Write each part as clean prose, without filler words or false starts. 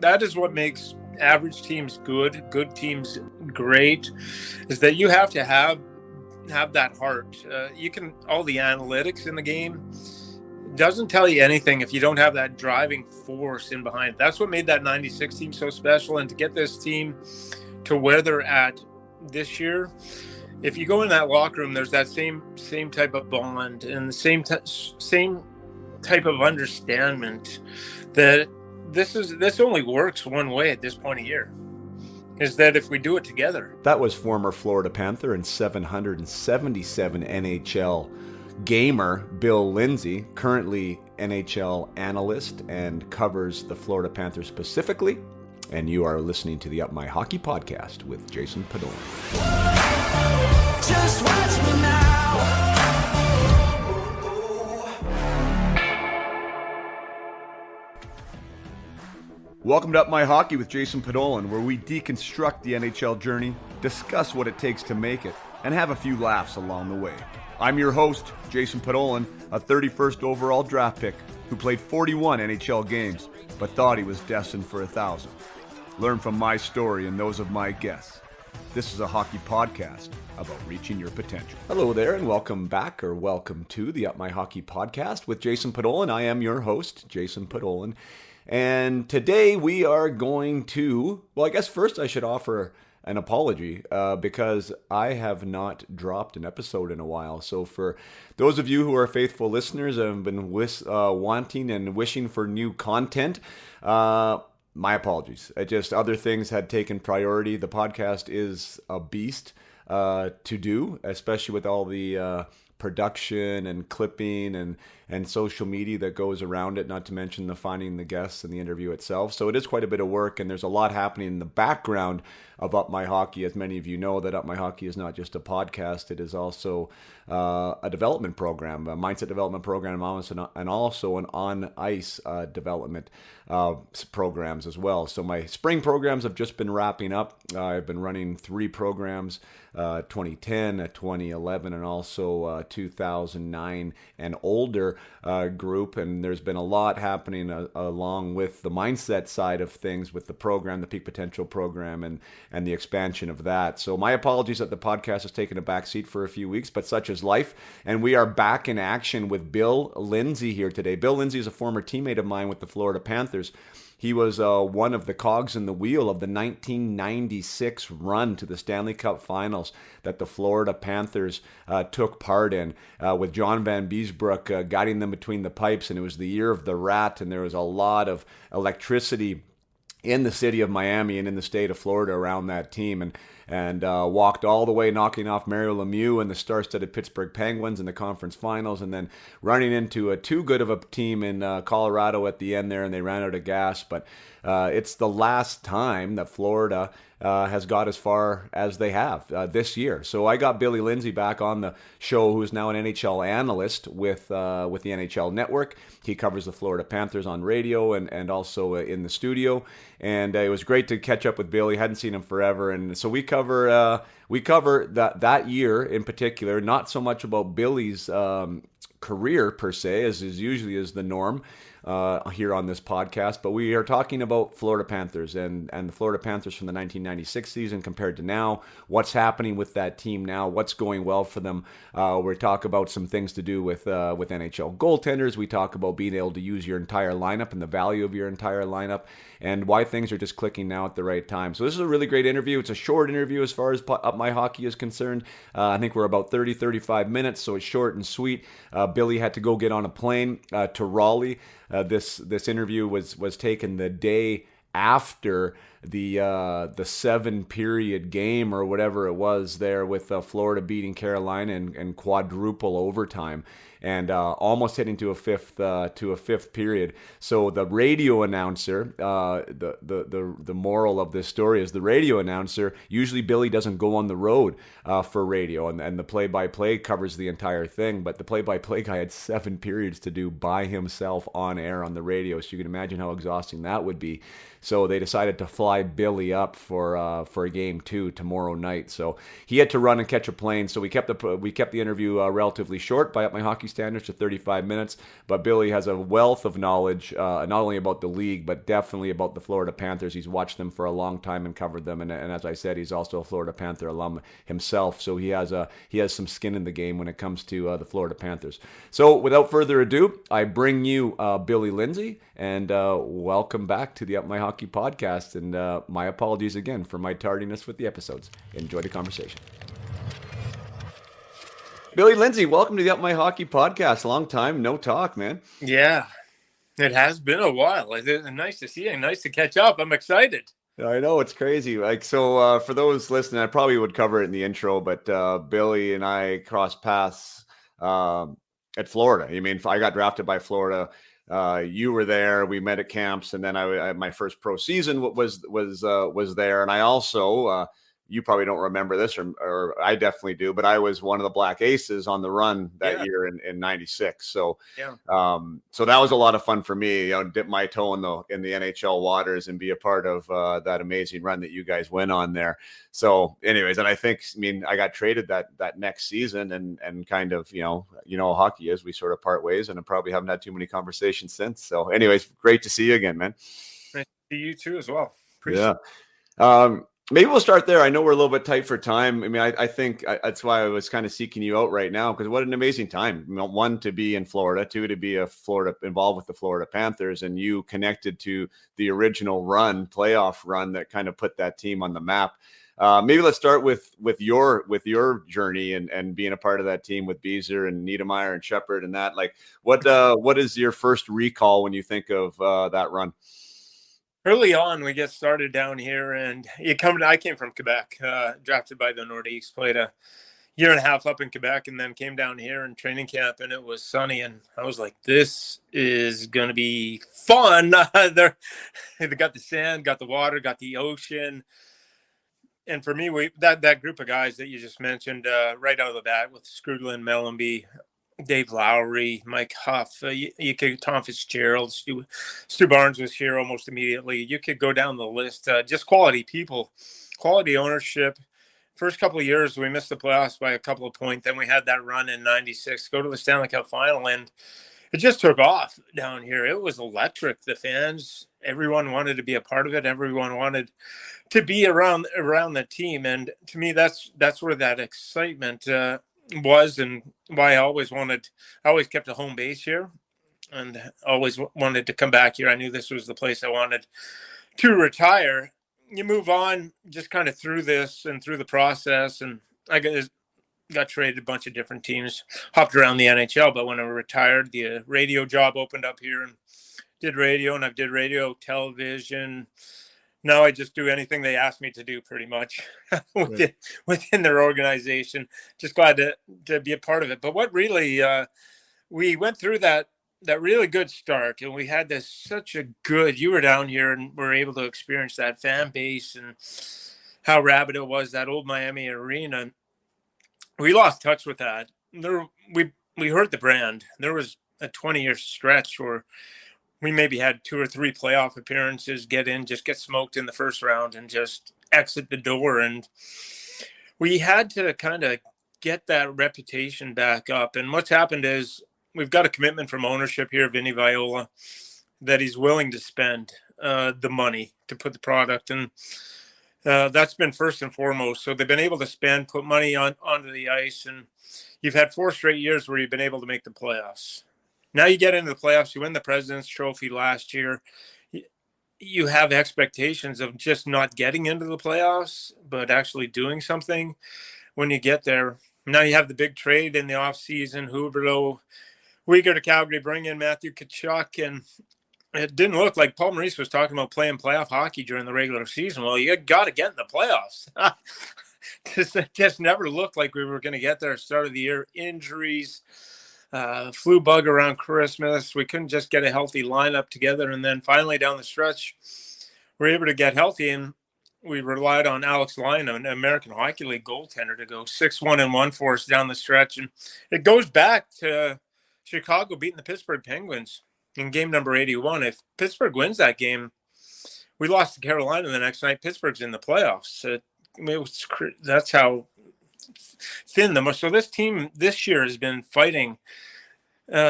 that is what makes average teams good teams great, is that you have to have that heart. You can, all the analytics in the game doesn't tell you anything if you don't have that driving force in behind. That's what made that 96 team so special. And to get this team to where they're at this year, if you go in that locker room, there's that same type of bond and the same type of understanding that this only works one way at this point of year, is that if we do it together. That was former Florida Panther and 777 NHL gamer Bill Lindsay, currently NHL analyst and covers the Florida Panthers specifically. And you are listening to the Up My Hockey podcast with Jason Podolak. Just watch me now. Welcome to Up My Hockey with Jason Podolak, where we deconstruct the NHL journey, discuss what it takes to make it, and have a few laughs along the way. I'm your host, Jason Podolak, a 31st overall draft pick who played 41 NHL games, but thought he was destined for 1,000. Learn from my story and those of my guests. This is a hockey podcast about reaching your potential. Hello there, and welcome back, or welcome to the Up My Hockey podcast with Jason Podolak. I am your host, Jason Podolak. And today we are going to, well, I guess first I should offer an apology because I have not dropped an episode in a while. So for those of you who are faithful listeners and have been wanting and wishing for new content, my apologies. Other things had taken priority. The podcast is a beast to do, especially with all the production and clipping and social media that goes around it, not to mention the finding the guests and the interview itself. So it is quite a bit of work, and there's a lot happening in the background of Up My Hockey. As many of you know, that Up My Hockey is not just a podcast, it is also a development program, a mindset development program, and also an on-ice development programs as well. So my spring programs have just been wrapping up. I've been running 3 programs, 2010, 2011, and also 2009 and older group. And there's been a lot happening along with the mindset side of things with the program, the Peak Potential program, and the expansion of that. So my apologies that the podcast has taken a back seat for a few weeks, but such is life. And we are back in action with Bill Lindsay here today. Bill Lindsay is a former teammate of mine with the Florida Panthers. He was one of the cogs in the wheel of the 1996 run to the Stanley Cup finals that the Florida Panthers took part in, with John Van Beesbrook guiding them between the pipes. And it was the year of the rat, and there was a lot of electricity in the city of Miami and in the state of Florida around that team, and walked all the way, knocking off Mario Lemieux and the star-studded Pittsburgh Penguins in the conference finals, and then running into too good of a team in Colorado at the end there, and they ran out of gas. But it's the last time that Florida has got as far as they have this year. So I got Billy Lindsay back on the show, who is now an NHL analyst with the NHL Network. He covers the Florida Panthers on radio and also in the studio. And it was great to catch up with Billy. Hadn't seen him forever, and so we cover that year in particular. Not so much about Billy's career per se, as is usually is the norm here on this podcast, but we are talking about Florida Panthers and the Florida Panthers from the 1996 season compared to now. What's happening with that team now? What's going well for them? We talk about some things to do with NHL goaltenders. We talk about being able to use your entire lineup and the value of your entire lineup, and why things are just clicking now at the right time. So this is a really great interview. It's a short interview as far as Up My Hockey is concerned. I think we're about 35 minutes, so it's short and sweet. Billy had to go get on a plane to Raleigh. This interview was taken the day after the 7-period game or whatever it was there, with Florida beating Carolina and quadruple overtime, and almost hitting to a fifth period. So the radio announcer, the moral of this story is the radio announcer, usually Billy doesn't go on the road for radio, and the play-by-play covers the entire thing, but the play-by-play guy had 7 periods to do by himself on air on the radio, so you can imagine how exhausting that would be. So they decided to fly Billy up for a game 2 tomorrow night. So he had to run and catch a plane. So we kept the interview relatively short by Up My Hockey standards to 35 minutes. But Billy has a wealth of knowledge, not only about the league, but definitely about the Florida Panthers. He's watched them for a long time and covered them. And as I said, he's also a Florida Panther alum himself. So he has some skin in the game when it comes to the Florida Panthers. So without further ado, I bring you Billy Lindsay, and welcome back to the Up My Hockey podcast. And my apologies again for my tardiness with the episodes. Enjoy the conversation. Billy Lindsay, welcome to the Up My Hockey podcast. Long time, no talk, man. Yeah, it has been a while. It's nice to see you. Nice to catch up. I'm excited. I know, it's crazy. So for those listening, I probably would cover it in the intro, but Billy and I crossed paths at Florida. I mean, I got drafted by Florida. You were there. We met at camps, and then I my first pro season was there. And I also you probably don't remember this, or I definitely do, but I was one of the Black Aces on the run that year in '96. So, so that was a lot of fun for me. Dip my toe in the NHL waters and be a part of that amazing run that you guys went on there. So, anyways, and I got traded that next season, and kind of how hockey is. We sort of part ways, and I probably haven't had too many conversations since. So, anyways, great to see you again, man. Nice to see you too as well. Appreciate it. Maybe we'll start there. I know we're a little bit tight for time. I mean, I think that's why I was kind of seeking you out right now, because what an amazing time. One, to be in Florida, two, to be involved with the Florida Panthers, and you connected to the original playoff run that kind of put that team on the map. Maybe let's start with your journey and being a part of that team with Beezer and Niedermeyer and Shepard and that. Like, what is your first recall when you think of that run? Early on, we get started down here, and I came from Quebec, drafted by the Nordiques, played a year and a half up in Quebec, and then came down here in training camp, and it was sunny, and I was like, this is going to be fun. They got the sand, got the water, got the ocean. And for me, that group of guys that you just mentioned right out of the bat with Skrudland, Mellenby, Dave Lowry, Mike Huff, you could Tom Fitzgerald, Stu Barnes was here almost immediately. You could go down the list. Just quality people, quality ownership. First couple of years, we missed the playoffs by a couple of points. Then we had that run in '96, go to the Stanley Cup final, and it just took off down here. It was electric. The fans, everyone wanted to be a part of it. Everyone wanted to be around the team. And to me, that's where that excitement was, and why I always kept a home base here and always wanted to come back here. I knew this was the place I wanted to retire. You move on just kind of through this and through the process, and I got traded a bunch of different teams, hopped around the NHL, but when I retired, the radio job opened up here and did radio, and I've did radio, television. Now I just do anything they ask me to do, pretty much within their organization. Just glad to be a part of it. But what really, we went through that really good start, and we had you were down here and were able to experience that fan base and how rabid it was, that old Miami arena. We lost touch with that. We hurt the brand. There was a 20-year stretch where we maybe had 2 or 3 playoff appearances, just get smoked in the first round and just exit the door. And we had to kind of get that reputation back up. And what's happened is we've got a commitment from ownership here, Vinny Viola, that he's willing to spend the money to put the product. And that's been first and foremost. So they've been able to put money onto the ice. And you've had 4 straight years where you've been able to make the playoffs. Now you get into the playoffs, you win the President's Trophy last year. You have expectations of just not getting into the playoffs, but actually doing something when you get there. Now you have the big trade in the offseason, Huberdeau, Uyghur to Calgary, bring in Matthew Tkachuk, and it didn't look like Paul Maurice was talking about playing playoff hockey during the regular season. Well, you got to get in the playoffs. It just never looked like we were going to get there at the start of the year. Injuries. Flu bug around Christmas. We couldn't just get a healthy lineup together. And then finally down the stretch, we were able to get healthy, and we relied on Alex Lyon, an American Hockey League goaltender, to go 6-1-1 for us down the stretch. And it goes back to Chicago beating the Pittsburgh Penguins in game number 81. If Pittsburgh wins that game, we lost to Carolina the next night. Pittsburgh's in the playoffs. That's how thin so this team this year has been fighting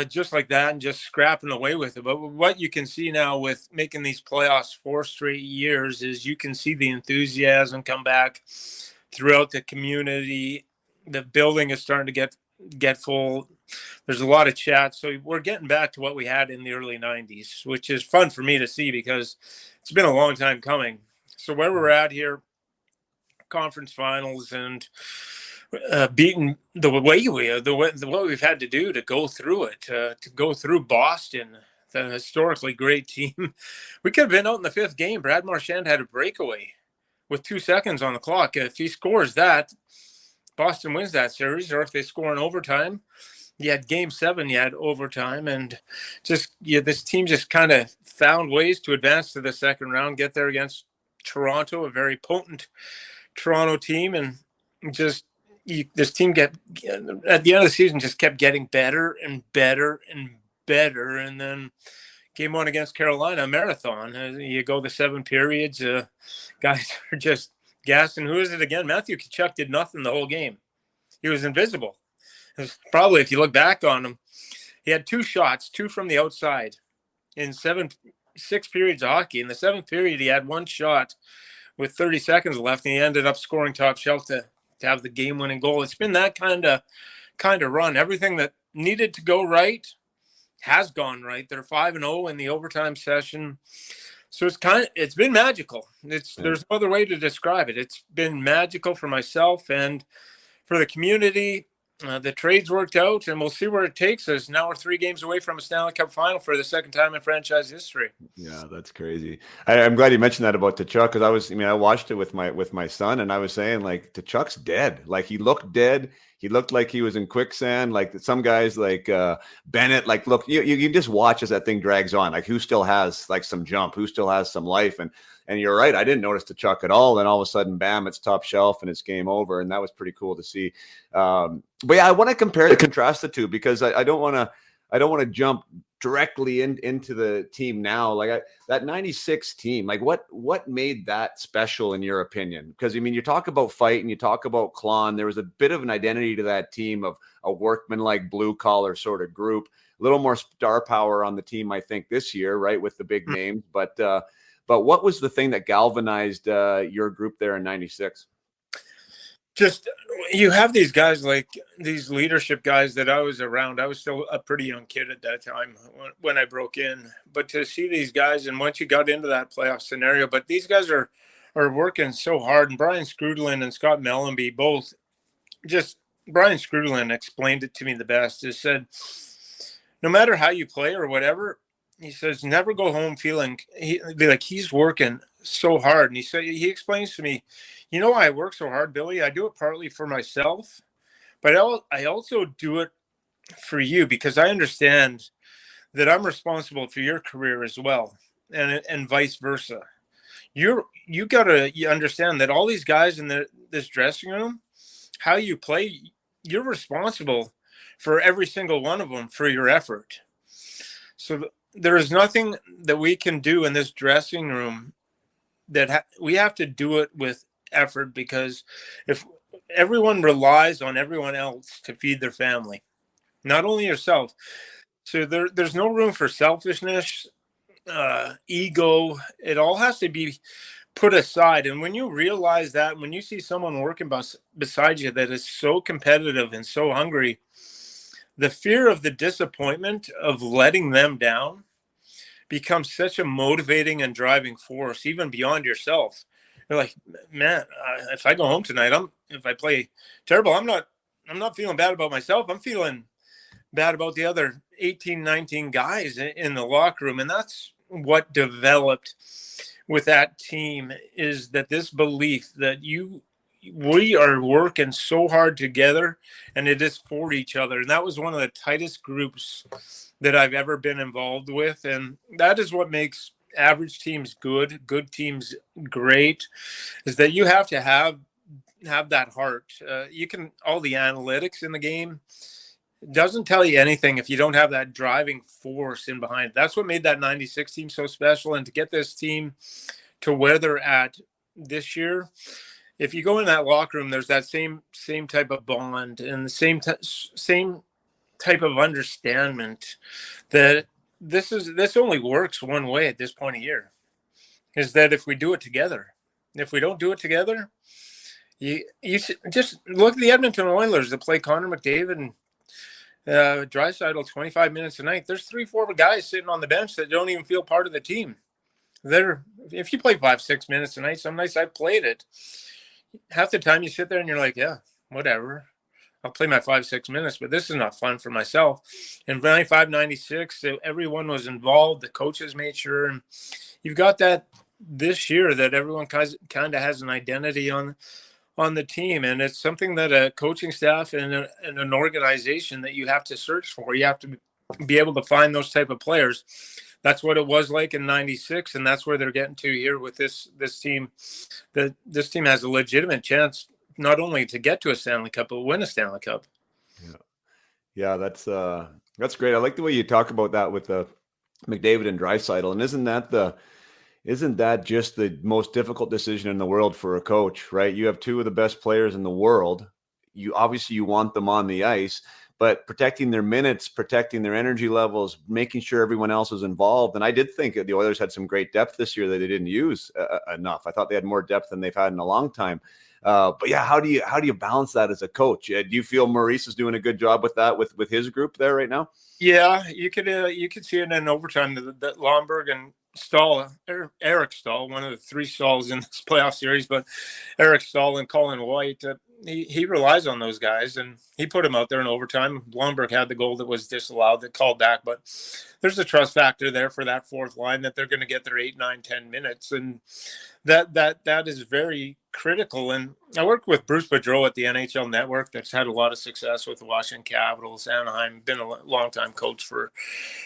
just like that and just scrapping away with it. But what you can see now with making these playoffs 4 straight years is you can see the enthusiasm come back throughout the community. The building is starting to get full. There's a lot of chat. So we're getting back to what we had in the early 90s, which is fun for me to see because it's been a long time coming. So where we're at here, conference finals, and beating what we've had to do to go through it, to go through Boston, the historically great team. We could have been out in the 5th game. Brad Marchand had a breakaway with 2 seconds on the clock. If he scores that, Boston wins that series. Or if they score in overtime, you had game 7, you had overtime, and this team just kind of found ways to advance to the second round, get there against Toronto, a very potent Toronto team, and this team at the end of the season just kept getting better and better and better. And then game 1 against Carolina, a marathon. You go the 7 periods, guys are just gassing. Who is it again? Matthew Tkachuk did nothing the whole game. He was invisible. It was probably, if you look back on him, he had 2 shots, 2 from the outside in 6 periods of hockey. In the 7th period, he had 1 shot with 30 seconds left, and he ended up scoring top shelf to have the game-winning goal. It's been that kind of run. Everything that needed to go right has gone right. They're 5-0 in the overtime session. So it's been magical. There's no other way to describe it. It's been magical for myself and for the community. The trades worked out, and we'll see where it takes us. Now we're 3 games away from a Stanley Cup final for the 2nd time in franchise history. Yeah, that's crazy. I'm glad you mentioned that about Tkachuk, because I watched it with my son, and I was saying, like, Tkachuk's dead. Like, he looked dead. He looked like he was in quicksand. Like some guys, like Bennett, like, look, you just watch as that thing drags on. Like, who still has like some jump? Who still has some life? And you're right. I didn't notice Tkachuk at all. Then all of a sudden, bam, it's top shelf and it's game over. And that was pretty cool to see. But yeah, I want to contrast the two, because I don't want to jump directly into the team now. Like that 96 team, like what made that special in your opinion? Because I mean, you talk about fight and you talk about Klon. There was a bit of an identity to that team of a workman-like blue collar sort of group, a little more star power on the team, I think, this year, right, with the big names. But what was the thing that galvanized your group there in 96? Just, you have these guys, like these leadership guys that I was around. I was still a pretty young kid at that time when I broke in. But to see these guys, and once you got into that playoff scenario, but these guys are working so hard. And Brian Scrudlin and Scott Mellenby both, just Brian Scrudlin explained it to me the best. He said, no matter how you play or whatever, he says, never go home feeling like he's working so hard. And he explains to me, you know why I work so hard, Billy? I do it partly for myself, but I also do it for you, because I understand that I'm responsible for your career as well, and vice versa. You got to understand that all these guys in this dressing room, how you play, you're responsible for every single one of them for your effort. So there is nothing that we can do in this dressing room that we have to do it with effort, because if everyone relies on everyone else to feed their family, not only yourself, so there's no room for selfishness, ego. It all has to be put aside. And when you realize that, when you see someone working beside you that is so competitive and so hungry, the fear of the disappointment of letting them down becomes such a motivating and driving force, even beyond yourself. You're like, man, if I go home tonight, if I play terrible, I'm not feeling bad about myself. I'm feeling bad about the other 18, 19 guys in the locker room. And that's what developed with that team, is that this belief that we are working so hard together, and it is for each other. And that was one of the tightest groups that I've ever been involved with. And that is what makes average teams good teams great, is that you have to have that heart. All the analytics in the game doesn't tell you anything if you don't have that driving force in behind. That's what made that 96 team so special. And to get this team to where they're at this year, if you go in that locker room, there's that same type of bond and the same type of understanding that this only works one way at this point of year, is that if we do it together. If we don't do it together, you just look at the Edmonton Oilers that play Connor McDavid and Draisaitl 25 minutes a night. There's 3-4 guys sitting on the bench that don't even feel part of the team. If you play 5-6 minutes a night, some nights I've played it. Half the time you sit there and you're like, yeah, whatever. I'll play my 5-6 minutes, but this is not fun for myself. In 95, 96, everyone was involved. The coaches made sure. And you've got that this year that everyone kind of has an identity on the team. And it's something that a coaching staff and an organization that you have to search for. You have to be able to find those type of players. That's what it was like in 96, and that's where they're getting to here with this team. This team has a legitimate chance not only to get to a Stanley Cup, but win a Stanley Cup. Yeah, that's great. I like the way you talk about that with the McDavid and Draisaitl. And isn't that just the most difficult decision in the world for a coach, right? You have two of the best players in the world. You want them on the ice, but protecting their minutes, protecting their energy levels, making sure everyone else is involved. And I did think the Oilers had some great depth this year that they didn't use enough. I thought they had more depth than they've had in a long time. But yeah, how do you balance that as a coach? Do you feel Maurice is doing a good job with that with his group there right now? Yeah, you could see it in overtime that Lomberg and Stahl, Eric Stahl, one of the three Stahls in this playoff series, but Eric Stahl and Colin White, he relies on those guys, and he put him out there in overtime. Lomberg had the goal that was disallowed, that called back, but there's a trust factor there for that fourth line that they're going to get their 8, 9, 10 minutes, and that is very critical. And I work with Bruce Boudreau at the NHL Network that's had a lot of success with the Washington Capitals, Anaheim, been a long-time coach for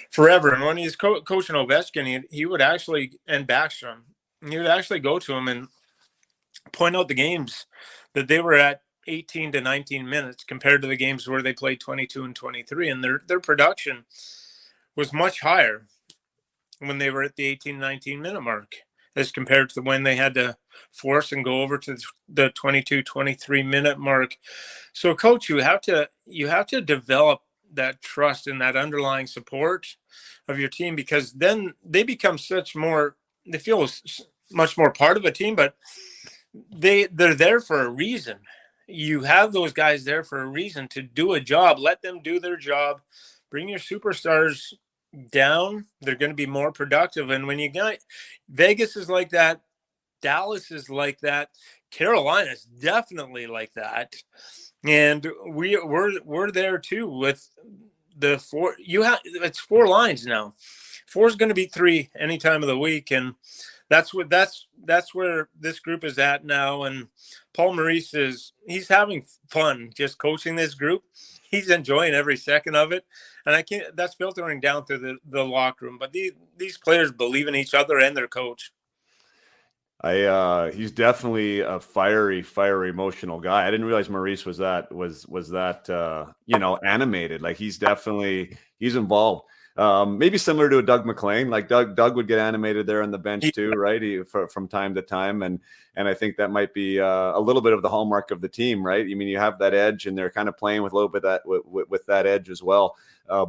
forever. And when he's coaching Ovechkin, he would actually, and Backstrom, he would actually go to him and point out the games that they were at 18 to 19 minutes compared to the games where they played 22 and 23. And their production was much higher when they were at the 18, 19 minute mark as compared to when they had to force and go over to the 22, 23 minute mark. So coach, you have to develop that trust and that underlying support of your team, because then they become they feel much more part of a team, but they're there for a reason. You have those guys there for a reason to do a job. Let them do their job. Bring your superstars down. They're going to be more productive. And when you got Vegas is like that, Dallas is like that, Carolina is definitely like that, and we're there too with the four. It's 4 lines now. 4 is going to be 3 any time of the week, and that's where this group is at now. And Paul Maurice he's having fun just coaching this group. He's enjoying every second of it, and that's filtering down through the locker room. But these players believe in each other and their coach. He's definitely a fiery, emotional guy. I didn't realize Maurice was that animated. Like he's involved. Maybe similar to a Doug McLean. Like Doug would get animated there on the bench too, right? From time to time, and I think that might be a little bit of the hallmark of the team, right? I mean, you have that edge, and they're kind of playing with a little bit that with that edge as well.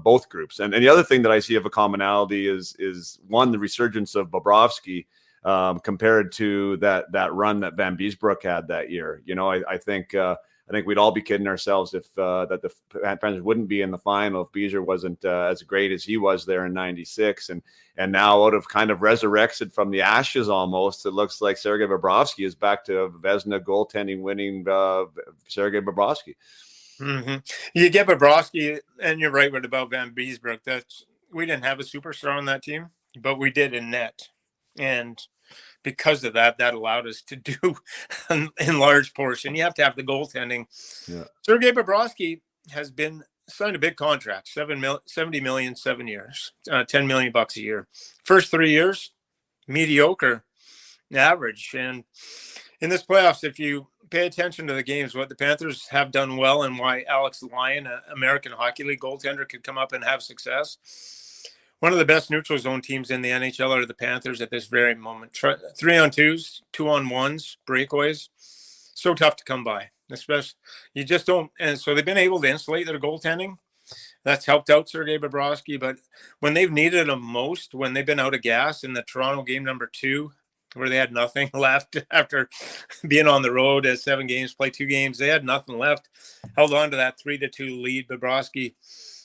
Both groups, and the other thing that I see of a commonality is one, the resurgence of Bobrovsky. Compared to that run that Van Beesbrook had that year. I think we'd all be kidding ourselves if that the Panthers wouldn't be in the final if Beezer wasn't as great as he was there in 96. And now out of kind of resurrected from the ashes almost, it looks like Sergei Bobrovsky is back to Vezina goaltending winning Sergei Bobrovsky. Mm-hmm. You get Bobrovsky, and you're right about Van Beesbrook. We didn't have a superstar on that team, but we did in net. And because of that allowed us to do in large portion. You have to have the goaltending. Yeah. Sergei Bobrovsky has been signed a big contract, $70 million, 7 years, $10 million a year. First 3 years, mediocre, average. And in this playoffs, if you pay attention to the games, what the Panthers have done well and why Alex Lyon, an American Hockey League goaltender, could come up and have success. one of the best neutral zone teams in the NHL are the Panthers at this very moment. 3-on-2s, 2-on-1s, breakaways, so tough to come by. Especially, you just don't. And so they've been able to insulate their goaltending. That's helped out Sergei Bobrovsky. But when they've needed him most, when they've been out of gas in the Toronto game number 2, where they had nothing left after being on the road at 7 games, play 2 games, they had nothing left. Held on to that 3-2 lead. Bobrovsky.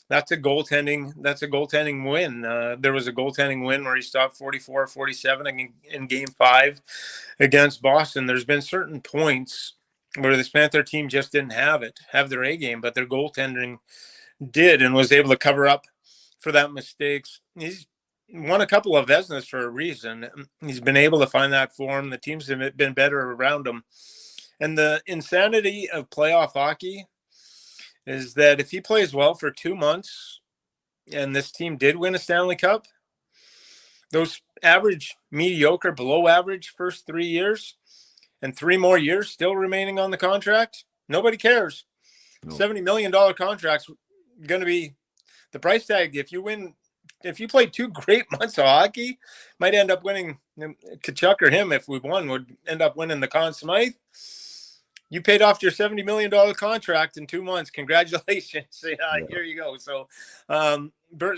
That's a goaltending win. There was a goaltending win where he stopped 44-47 in game 5 against Boston. There's been certain points where this Panther team just didn't have their A game, but their goaltending did and was able to cover up for that mistakes. He's won a couple of Vezinas for a reason. He's been able to find that form. The teams have been better around him. And the insanity of playoff hockey is that if he plays well for 2 months and this team did win a Stanley Cup, those average, mediocre, below average first 3 years and 3 more years still remaining on the contract, nobody cares. No. $70 million contract's going to be the price tag. If you play 2 great months of hockey, might end up winning. Kachuk or him, if we won, would end up winning the Conn Smythe. You paid off your $70 million contract in 2 months. Congratulations. Here you go. So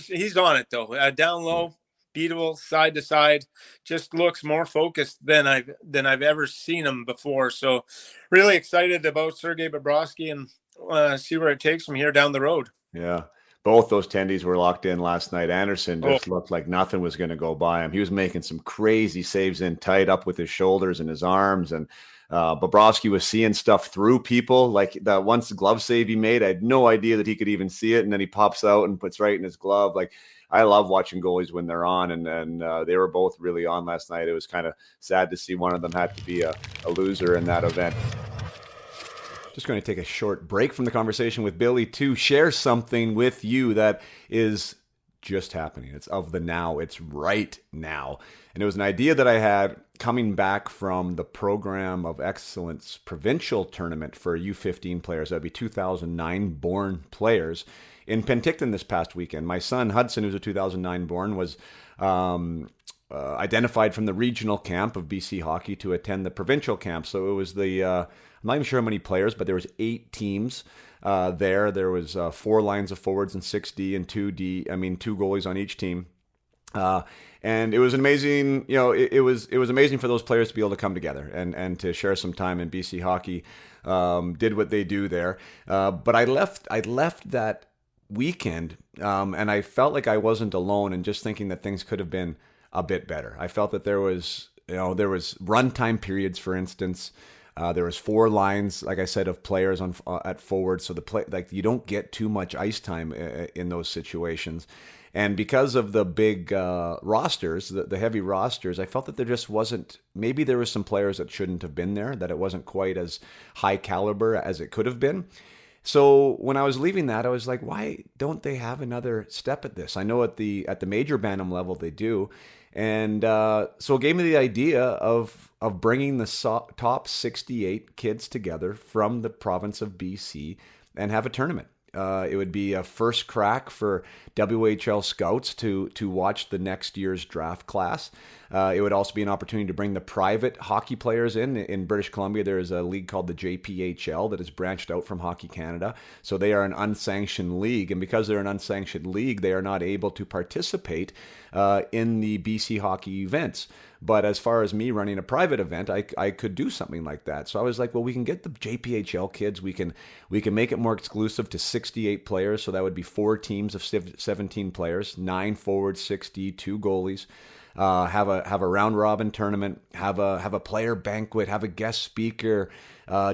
he's on it, though. Down low, beatable, side to side. Just looks more focused than I've ever seen him before. So really excited about Sergei Bobrovsky and see where it takes him here down the road. Yeah. Both those tendies were locked in last night. Anderson just looked like nothing was going to go by him. He was making some crazy saves in tight up with his shoulders and his arms. And Bobrovsky was seeing stuff through people. Like that once glove save he made, I had no idea that he could even see it. And then he pops out and puts right in his glove. Like, I love watching goalies when they're on, and they were both really on last night. It was kind of sad to see one of them had to be a loser in that event. Just going to take a short break from the conversation with Billy to share something with you that is just happening. It's of the now. It's right now. And it was an idea that I had coming back from the Program of Excellence provincial tournament for U15 players. That would be 2009 born players in Penticton this past weekend. My son Hudson, who's a 2009 born, was identified from the regional camp of BC Hockey to attend the provincial camp. So it was I'm not even sure how many players, but there was 8 teams there. There was 4 lines of forwards and 6D and 2D. I mean, 2 goalies on each team. And it was an amazing, it was amazing for those players to be able to come together and to share some time in BC Hockey. Did what they do there. But I left that weekend and I felt like I wasn't alone, and just thinking that things could have been a bit better. I felt that there was runtime periods, for instance. There was 4 lines, like I said, of players at forward, so you don't get too much ice time in those situations. And because of the big rosters, the heavy rosters, I felt that there just wasn't. Maybe there were some players that shouldn't have been there, that it wasn't quite as high caliber as it could have been. So when I was leaving that, I was like, why don't they have another step at this? I know at the major Bantam level they do. And so it gave me the idea of bringing the top 68 kids together from the province of BC and have a tournament. It would be a first crack for WHL scouts to watch the next year's draft class. It would also be an opportunity to bring the private hockey players in. In British Columbia, there is a league called the JPHL that is branched out from Hockey Canada. So they are an unsanctioned league. And because they're an unsanctioned league, they are not able to participate in the BC hockey events. But as far as me running a private event, I could do something like that. So I was like, well, we can get the JPHL kids. We can make it more exclusive to 68 players. So that would be 4 teams of 17 players, 9 forwards, 60, 2 goalies. Have a round robin tournament, have a player banquet, have a guest speaker.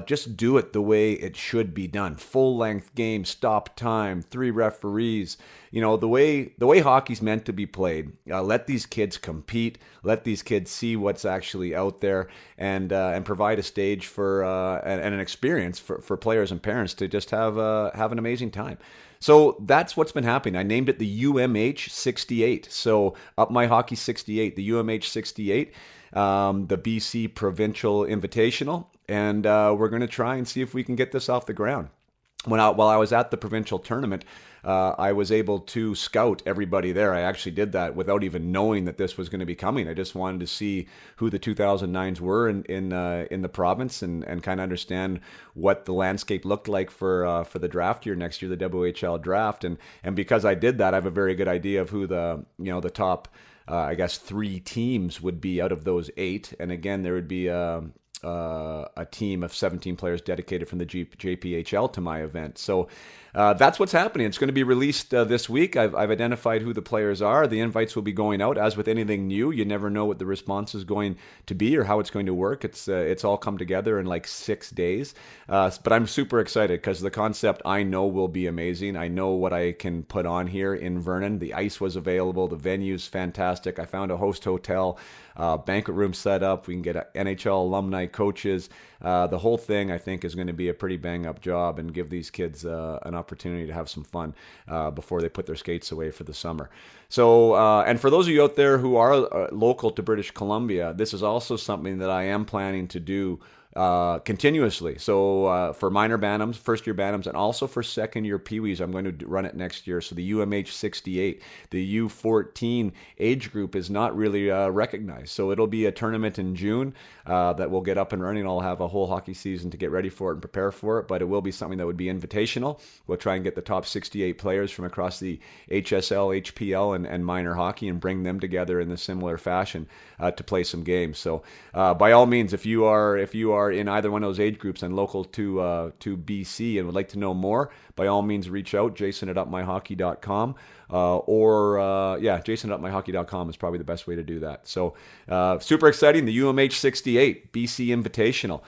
Just do it the way it should be done. Full length game, stop time, 3 referees. The way hockey's meant to be played. Let these kids compete. Let these kids see what's actually out there, and provide a stage for and an experience for players and parents to just have an amazing time. So that's what's been happening. I named it the UMH 68. So Up My Hockey 68, the UMH 68, the BC Provincial Invitational. And we're going to try and see if we can get this off the ground. while I was at the provincial tournament, I was able to scout everybody there. I actually did that without even knowing that this was going to be coming. I just wanted to see who the 2009s were in the province and kind of understand what the landscape looked like for the draft year next year, the WHL draft. And because I did that, I have a very good idea of who the top I guess 3 teams would be out of those 8. And again, there would be a team of 17 players dedicated from the JPHL to my event. So that's what's happening. It's going to be released this week. I've identified who the players are. The invites will be going out. As with anything new, you never know what the response is going to be or how it's going to work. It's all come together in like 6 days. But I'm super excited because the concept I know will be amazing. I know what I can put on here in Vernon. The ice was available. The venue's fantastic. I found a host hotel, banquet room set up. We can get NHL alumni, coaches. The whole thing, I think, is going to be a pretty bang-up job and give these kids an opportunity to have some fun before they put their skates away for the summer. So, and for those of you out there who are local to British Columbia, this is also something that I am planning to do continuously. So for minor Bantams, first-year Bantams, and also for second-year Pee-wees, I'm going to run it next year. So the UMH 68, the U14 age group is not really recognized. So it'll be a tournament in June that we'll get up and running. I'll have a whole hockey season to get ready for it and prepare for it, but it will be something that would be invitational. We'll try and get the top 68 players from across the HSL, HPL, and minor hockey and bring them together in a similar fashion to play some games. So by all means, if you are in either one of those age groups and local to BC and would like to know more, by all means reach out, jason@upmyhockey.com, jason@upmyhockey.com is probably the best way to do that. So super exciting, the UMH 68 BC Invitational.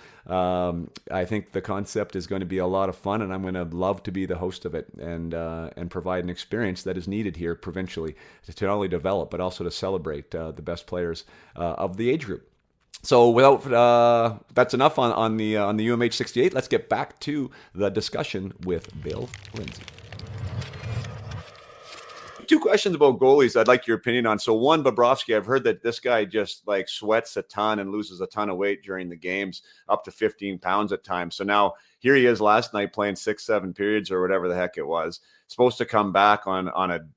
I think the concept is going to be a lot of fun, and I'm going to love to be the host of it and provide an experience that is needed here provincially to not only develop but also to celebrate the best players of the age group. So without that's enough on the UMH 68. Let's get back to the discussion with Bill Lindsay. 2 questions about goalies I'd like your opinion on. So one, Bobrovsky, I've heard that this guy just like sweats a ton and loses a ton of weight during the games, up to 15 pounds at times. So now here he is last night playing 6-7 periods or whatever the heck it was, supposed to come back on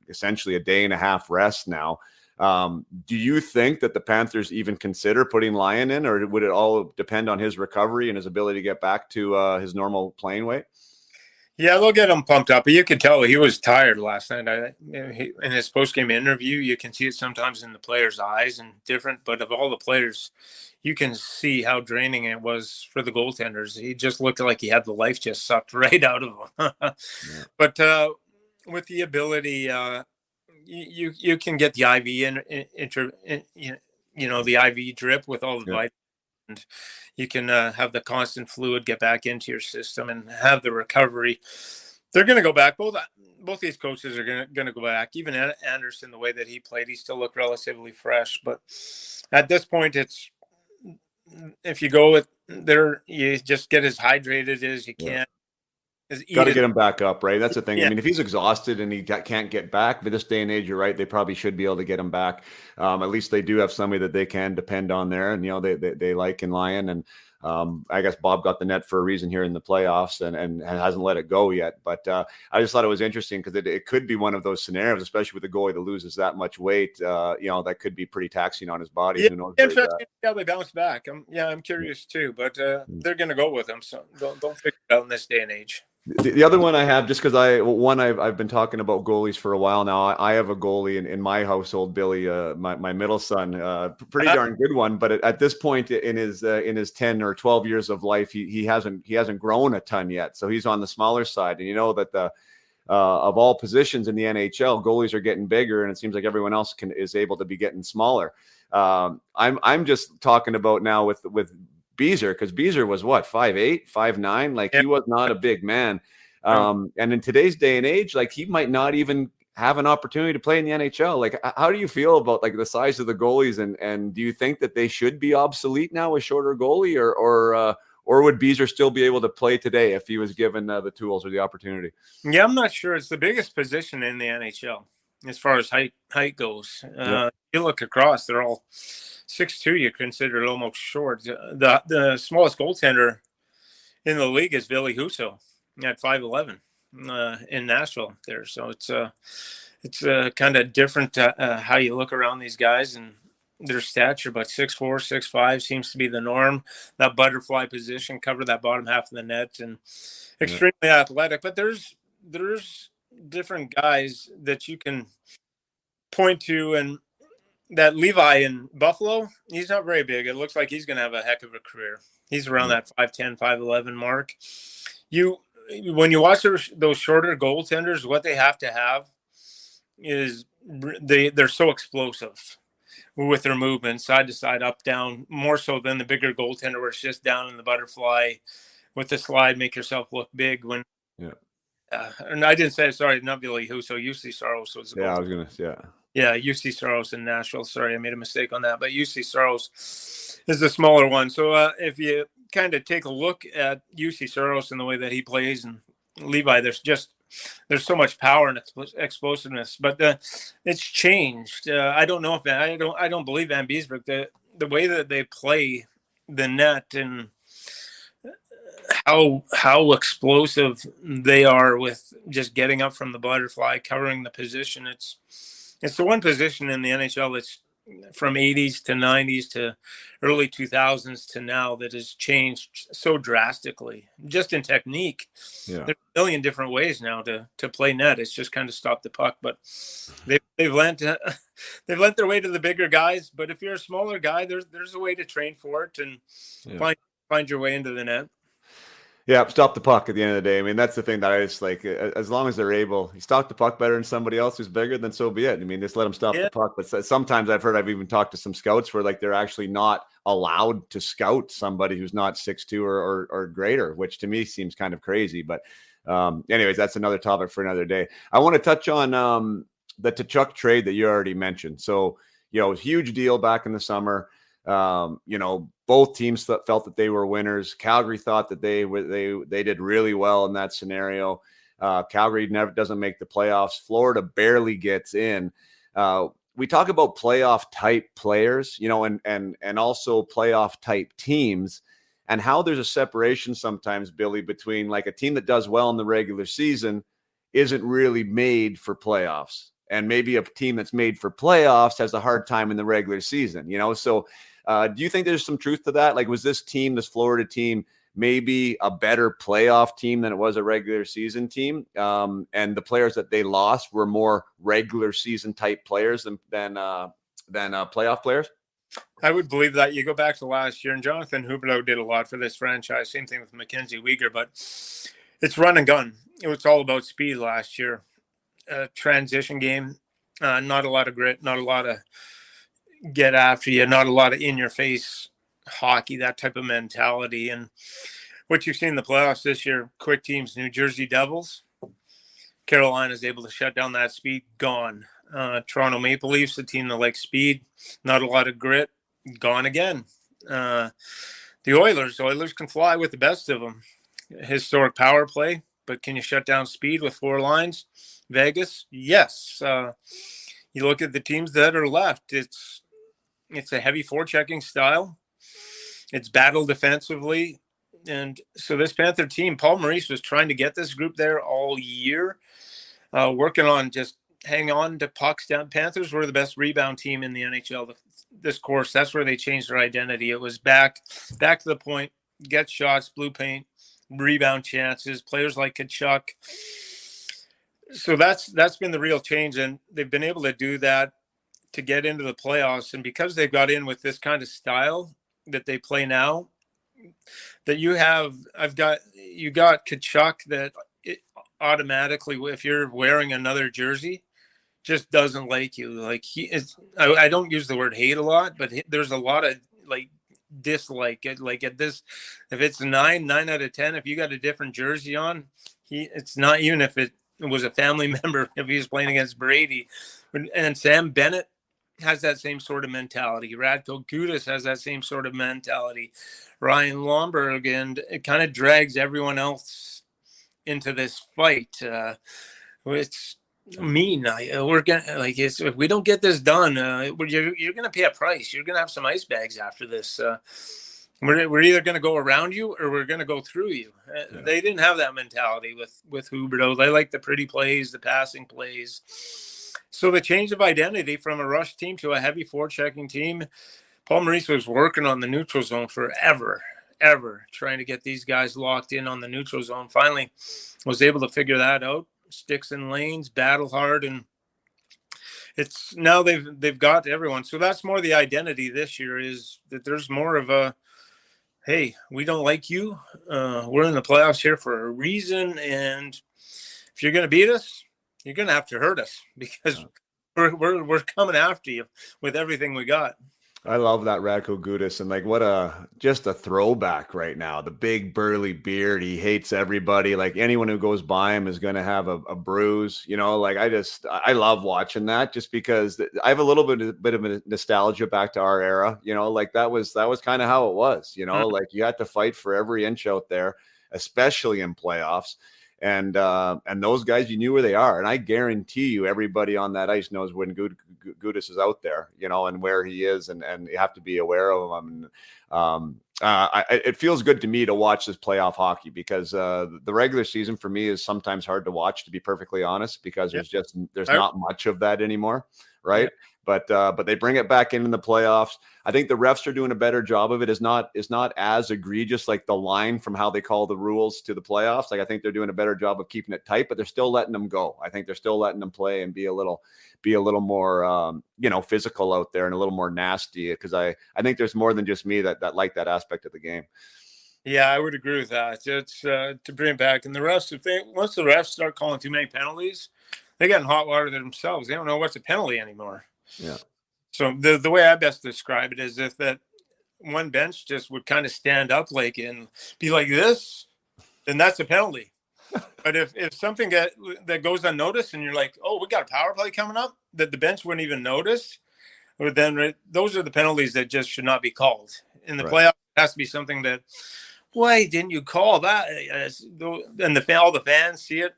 essentially a day and a half rest now. Do you think that the Panthers even consider putting Lyon in, or would it all depend on his recovery and his ability to get back to his normal playing weight? Yeah, they'll get him pumped up. But you could tell he was tired last night. In his post-game interview, you can see it sometimes in the players' eyes and different. But of all the players, you can see how draining it was for the goaltenders. He just looked like he had the life just sucked right out of him. Yeah. But with the ability, you can get the IV the IV drip with all the vitamins. And you can have the constant fluid get back into your system and have the recovery. They're going to go back. Both these coaches are going to go back. Even Anderson, the way that he played, he still looked relatively fresh. But at this point, it's if you go with there, you just get as hydrated as you can. Got to get him back up, right? That's the thing. Yeah. I mean, if he's exhausted and he can't get back, but this day and age, you're right, they probably should be able to get him back. At least they do have somebody that they can depend on there, and they like in Lyon. And I guess Bob got the net for a reason here in the playoffs and hasn't let it go yet. But I just thought it was interesting because it could be one of those scenarios, especially with a goalie that loses that much weight. That could be pretty taxing on his body. Yeah, interesting how they bounce back. I'm curious too, but they're going to go with him. So don't figure it out in this day and age. The other one I have, just because I've been talking about goalies for a while now. I have a goalie in my household, Billy, my middle son, pretty darn good one. But at this point in his 10 or 12 years of life, he hasn't grown a ton yet. So he's on the smaller side. And you know that of all positions in the NHL, goalies are getting bigger, and it seems like everyone else is able to be getting smaller. I'm just talking about now with Beezer, because Beezer was what, 5'8", 5'9", like he was not a big man. And in today's day and age, like he might not even have an opportunity to play in the NHL. Like, how do you feel about like the size of the goalies, and do you think that they should be obsolete now, a shorter goalie, or would Beezer still be able to play today if he was given the tools or the opportunity? Yeah, I'm not sure. It's the biggest position in the NHL as far as height goes. You look across, they're all 6'2", you consider it almost short. The smallest goaltender in the league is Ville Husso. at 5'11" in Nashville there. So it's kind of different how you look around these guys and their stature, but 6'4", 6'5" seems to be the norm. That butterfly position, cover that bottom half of the net, and extremely athletic. But there's different guys that you can point to, and that Levi in Buffalo, he's not very big. It looks like he's going to have a heck of a career. He's around that 5'10", 5'11" mark. When you watch those shorter goaltenders, what they have to have is they're so explosive with their movement, side to side, up, down, more so than the bigger goaltender where it's just down in the butterfly with the slide, make yourself look big. When and I didn't say, sorry, not Billy Huso, UC Saros was the goaltender. Yeah, UC Saros in Nashville. Sorry, I made a mistake on that. But UC Saros is the smaller one. So if you kind of take a look at UC Saros and the way that he plays, and Levi, there's so much power and explosiveness. But it's changed. I don't know if I don't believe Van Beesbrook, the way that they play the net and how explosive they are with just getting up from the butterfly, covering the position. It's the one position in the NHL that's from 80s to 90s to early 2000s to now that has changed so drastically, just in technique. There's a million different ways now to play net. It's just kind of stop the puck, but they've lent their way to the bigger guys. But if you're a smaller guy, there's a way to train for it and find your way into the net. Yeah, stop the puck at the end of the day. I mean, that's the thing that I just like, as long as they're able, you stop the puck better than somebody else who's bigger, then so be it. I mean, just let them stop the puck. But sometimes I've even talked to some scouts where like they're actually not allowed to scout somebody who's not 6'2" or greater, which to me seems kind of crazy. But anyways, that's another topic for another day. I want to touch on the Tkachuk trade that you already mentioned. So, huge deal back in the summer. Both teams felt that they were winners. Calgary thought that they did really well in that scenario. Calgary never doesn't make the playoffs. Florida barely gets in. We talk about playoff type players, and also playoff type teams, and how there's a separation sometimes, Billy, between like a team that does well in the regular season isn't really made for playoffs, and maybe a team that's made for playoffs has a hard time in the regular season. So. Do you think there's some truth to that? Like, was this Florida team, maybe a better playoff team than it was a regular season team? And the players that they lost were more regular season type players than playoff players? I would believe that. You go back to last year, and Jonathan Huberdeau did a lot for this franchise. Same thing with Mackenzie Weegar, but it's run and gun. It was all about speed last year. Transition game, not a lot of grit, not a lot of get after you, not a lot of in-your-face hockey, that type of mentality. And what you've seen in the playoffs this year, quick teams, New Jersey Devils, Carolina's able to shut down that speed, gone. Toronto Maple Leafs, a team that likes speed, not a lot of grit, gone again. The Oilers can fly with the best of them. Historic power play, but can you shut down speed with four lines? Vegas, yes. You look at the teams that are left, it's a heavy forechecking style. It's battle defensively. And so this Panther team, Paul Maurice was trying to get this group there all year, working on just hang on to pucks down. Panthers were the best rebound team in the NHL this course. That's where they changed their identity. It was back to the point, get shots, blue paint, rebound chances, players like Tkachuk. So that's been the real change, and they've been able to do that to get into the playoffs. And because they've got in with this kind of style that they play now, that you got Tkachuk that automatically, if you're wearing another jersey, just doesn't like you. Like I don't use the word hate a lot, but there's a lot of like dislike it. Like at this, if it's 9 out of 10, if you got a different jersey on, it's not even if it was a family member, if he was playing against Brady. And Sam Bennett has that same sort of mentality. Radko Gudas has that same sort of mentality. Ryan Lomberg, and it kind of drags everyone else into this fight. It's mean. We're gonna if we don't get this done, you're gonna pay a price. You're gonna have some ice bags after this. We're either going to go around you or we're going to go through you. Yeah. They didn't have that mentality with Huberdeau. They like the pretty plays, the passing plays. So the change of identity from a rush team to a heavy forechecking team, Paul Maurice was working on the neutral zone forever, trying to get these guys locked in on the neutral zone. Finally was able to figure that out. Sticks in lanes, battle hard, and it's now they've got everyone. So that's more the identity this year, is that there's more of a, hey, we don't like you. We're in the playoffs here for a reason, and if you're going to beat us, you're going to have to hurt us, because we're coming after you with everything we got. I love that Radko Gudas, and like just a throwback right now. The big burly beard. He hates everybody. Like anyone who goes by him is going to have a bruise. Like I love watching that, just because I have a little bit of a nostalgia back to our era. Like that was kind of how it was. Like you had to fight for every inch out there, especially in playoffs. And those guys, you knew where they are. And I guarantee you everybody on that ice knows when Gudas is out there, and where he is, and you have to be aware of him. It feels good to me to watch this playoff hockey, because the regular season for me is sometimes hard to watch, to be perfectly honest, because there's not much of that anymore. Right. Yeah. But they bring it back in the playoffs. I think the refs are doing a better job of it. It's not as egregious, like the line from how they call the rules to the playoffs. Like I think they're doing a better job of keeping it tight, but they're still letting them go. I think they're still letting them play and be a little more physical out there and a little more nasty, because I think there's more than just me that like that aspect of the game. Yeah, I would agree with that. It's to bring it back, and the refs, once the refs start calling too many penalties, they get in hot water themselves. They don't know what's a penalty anymore. Yeah. So the way I best describe it is if that one bench just would kind of stand up and be like this, then that's a penalty. But if something that goes unnoticed and you're like, oh, we got a power play coming up that the bench wouldn't even notice, then those are the penalties that just should not be called. In the playoffs, it has to be something that, why didn't you call that? And all the fans see it.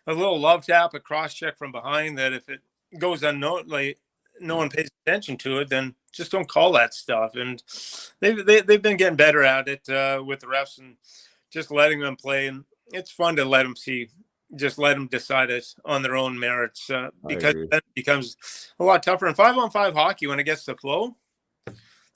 A little love tap, a cross check from behind, that if it goes unnoticed, no one pays attention to it, then just don't call that stuff. And they've been getting better at it with the refs and just letting them play. And it's fun to let them decide it on their own merits, because then it becomes a lot tougher. And 5-on-5 hockey, when it gets to flow,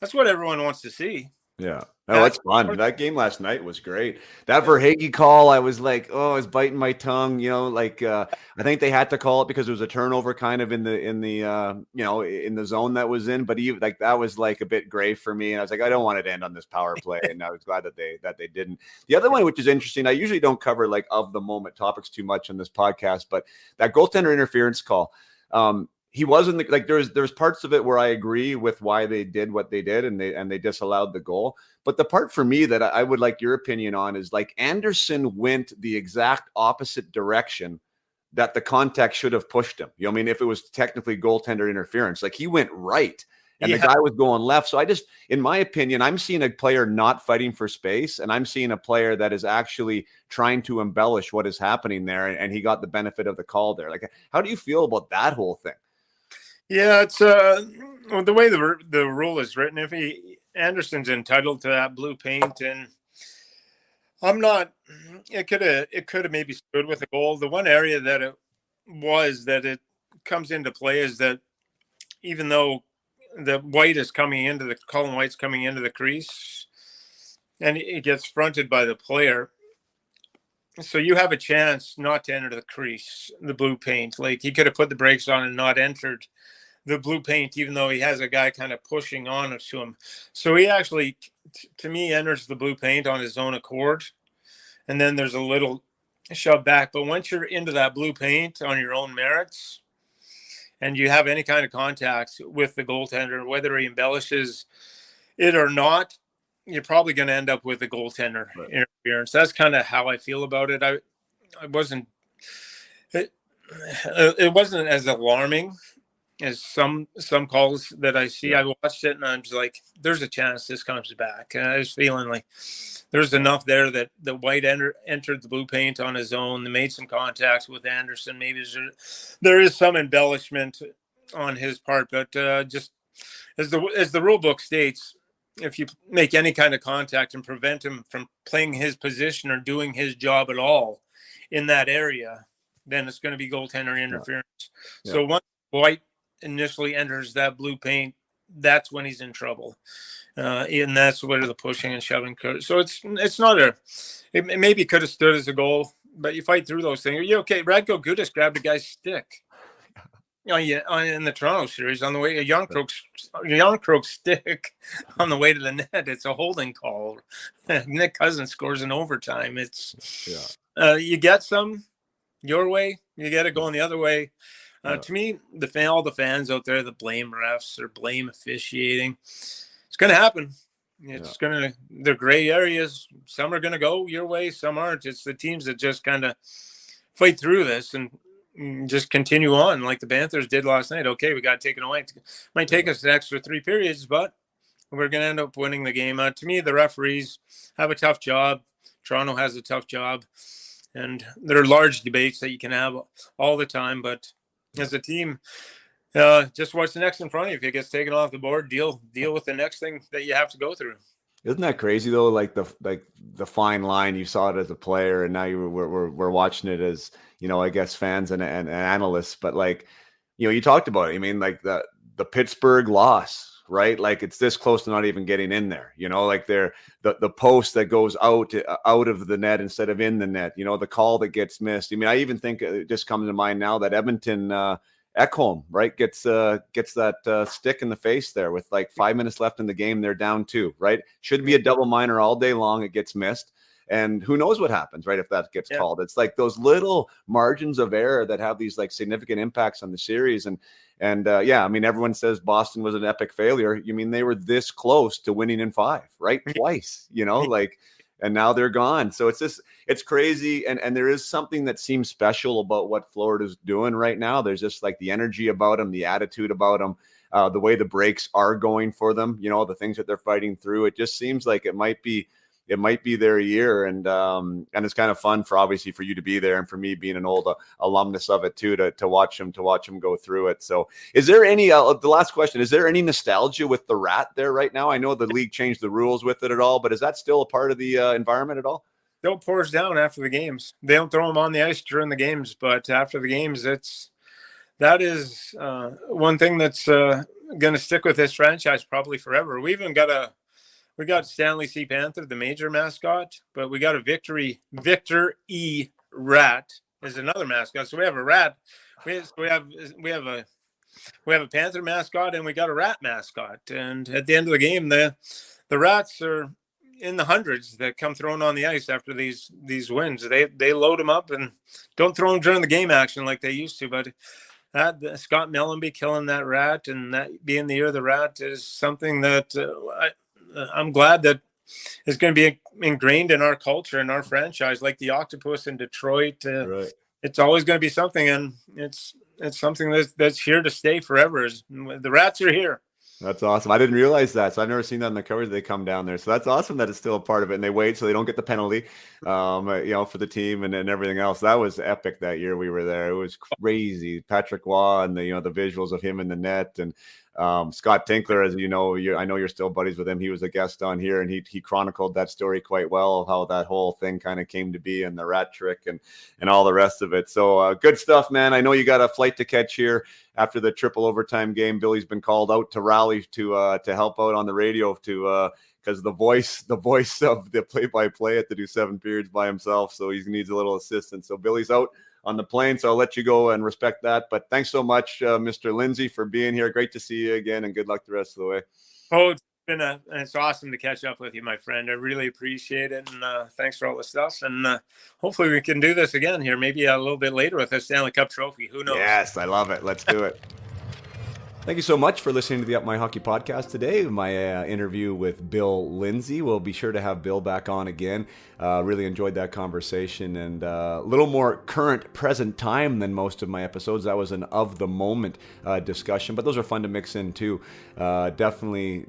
that's what everyone wants to see. Yeah. Oh, that's fun. That game last night was great. That Verhaeghe call, I was like, oh, I was biting my tongue. I think they had to call it because it was a turnover kind of in the zone that was in. But that was like a bit gray for me. And I was like, I don't want it to end on this power play. And I was glad that they didn't. The other one, which is interesting, I usually don't cover like of the moment topics too much on this podcast, but that goaltender interference call. He wasn't like there's parts of it where I agree with why they did what they did, and they disallowed the goal. But the part for me that I would like your opinion on is like Anderson went the exact opposite direction that the contact should have pushed him. I mean, if it was technically goaltender interference, like he went right and the guy was going left. So in my opinion, I'm seeing a player not fighting for space, and I'm seeing a player that is actually trying to embellish what is happening there, and he got the benefit of the call there. Like, how do you feel about that whole thing? Yeah, it's the way the rule is written. If Anderson's entitled to that blue paint, and I'm not. It could have maybe stood with a goal. The one area that it comes into play is that even though the Colin White's coming into the crease, and it gets fronted by the player. So you have a chance not to enter the crease, the blue paint. Like he could have put the brakes on and not entered the blue paint, even though he has a guy kind of pushing on to him. So he actually, to me, enters the blue paint on his own accord. And then there's a little shove back. But once you're into that blue paint on your own merits, and you have any kind of contact with the goaltender, whether he embellishes it or not, you're probably going to end up with a goaltender interference. That's kind of how I feel about it. It wasn't as alarming as some calls that I see. I watched it and I'm just like, there's a chance this comes back. And I was feeling like there's enough there that the White entered the blue paint on his own. They made some contacts with Anderson. Maybe there is some embellishment on his part, but just as the rule book states, if you make any kind of contact and prevent him from playing his position or doing his job at all in that area, then it's going to be goaltender interference. Yeah. So once White initially enters that blue paint, that's when he's in trouble. And that's where the pushing and shoving could. So it's not it maybe could have stood as a goal, but you fight through those things. Are you okay? Radko Gudas grabbed a guy's stick. In the Toronto series on the way, a Yarncroke stick on the way to the net. It's a holding call. Nick Cousins scores in overtime. You get some your way, you get it going the other way. To me, all the fans out there that blame refs or blame officiating, it's going to happen. They're gray areas. Some are going to go your way, some aren't. It's the teams that just kind of fight through this and just continue on like the Panthers did last night. Okay, we got taken away. It might take us an extra 3 periods, but we're going to end up winning the game. To me, the referees have a tough job. Toronto has a tough job. And there are large debates that you can have all the time. But as a team, just watch the next in front of you. If it gets taken off the board, deal with the next thing that you have to go through. Isn't that crazy though? Like the fine line, you saw it as a player, and now we're watching it as, I guess fans and analysts. But you talked about it. I mean, like the Pittsburgh loss, right? Like it's this close to not even getting in there. Like the post that goes out of the net instead of in the net. The call that gets missed. I mean, I even think it just comes to mind now that Edmonton. Ekholm, right, gets that stick in the face there with 5 minutes left in the game. They're down 2, right? Should be a double minor all day long. It gets missed. And who knows what happens, right, if that gets called. It's like those little margins of error that have these significant impacts on the series. And I mean, everyone says Boston was an epic failure. You mean they were this close to winning in 5, right? Twice, and now they're gone. So it's crazy. And there is something that seems special about what Florida's doing right now. There's just the energy about them, the attitude about them, the way the breaks are going for them, the things that they're fighting through. It just seems like it might be their year. And it's kind of fun for you to be there. And for me being an old alumnus of it too, to watch them go through it. So is there any, the last question, is there any nostalgia with the rat there right now? I know the league changed the rules with it at all, but is that still a part of the environment at all? They'll pours down after the games. They don't throw them on the ice during the games, but after the games, that is one thing that's going to stick with this franchise probably forever. We got Stanley C. Panther, the major mascot, but we got a Victor E. Rat is another mascot. So we have a rat. We have a Panther mascot, and we got a rat mascot. And at the end of the game, the rats are in the hundreds that come thrown on the ice after these wins. They load them up and don't throw them during the game action like they used to. But Scott Mellenby killing that rat and that being the year of the rat is something that I'm glad that it's going to be ingrained in our culture and our franchise, like the octopus in Detroit. Right. It's always going to be something, and it's something that's here to stay forever. The rats are here. That's awesome. I didn't realize that. So I've never seen that in the coverage. They come down there. So that's awesome that it's still a part of it, and they wait so they don't get the penalty, for the team and everything else. That was epic that year we were there. It was crazy. Patrick Waugh and the visuals of him in the net, and Scott Tinkler, as you know, I know you're still buddies with him. He was a guest on here, and he chronicled that story quite well, how that whole thing kind of came to be, and the rat trick and all the rest of it. So good stuff, man. I know you got a flight to catch here after the triple overtime game. Billy's been called out to rally to help out on the radio because the voice of the play-by-play had to do 7 periods by himself, so he needs a little assistance. So Billy's out on the plane, so I'll let you go and respect that. But thanks so much, Mr. Lindsay, for being here. Great to see you again, and good luck the rest of the way. Oh, it's awesome to catch up with you, my friend. I really appreciate it, and thanks for all the stuff. And hopefully we can do this again here, maybe a little bit later with a Stanley Cup trophy. Who knows? Yes, I love it. Let's do it. Thank you so much for listening to the Up My Hockey podcast today. My interview with Bill Lindsay. We'll be sure to have Bill back on again. Really enjoyed that conversation, and a little more current, present time than most of my episodes. That was an of the moment discussion, but those are fun to mix in too. Definitely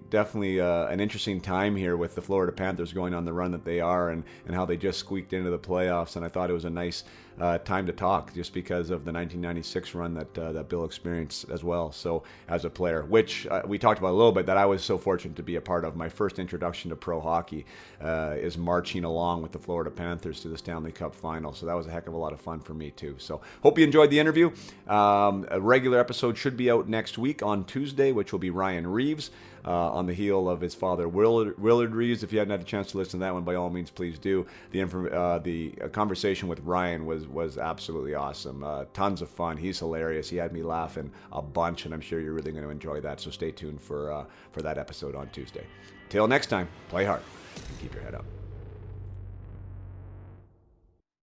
an interesting time here with the Florida Panthers going on the run that they are, and how they just squeaked into the playoffs. And I thought it was a nice time to talk, just because of the 1996 run that Bill experienced as well. So as a player, which we talked about a little bit, that I was so fortunate to be a part of. My first introduction to pro hockey is marching along with the Florida Panthers to the Stanley Cup final. So that was a heck of a lot of fun for me too. So hope you enjoyed the interview. A regular episode should be out next week on Tuesday, which will be Ryan Reeves. On the heel of his father, Willard Reeves. If you hadn't had a chance to listen to that one, by all means, please do. The conversation with Ryan was absolutely awesome. Tons of fun. He's hilarious. He had me laughing a bunch, and I'm sure you're really going to enjoy that. So stay tuned for that episode on Tuesday. Till next time, play hard and keep your head up.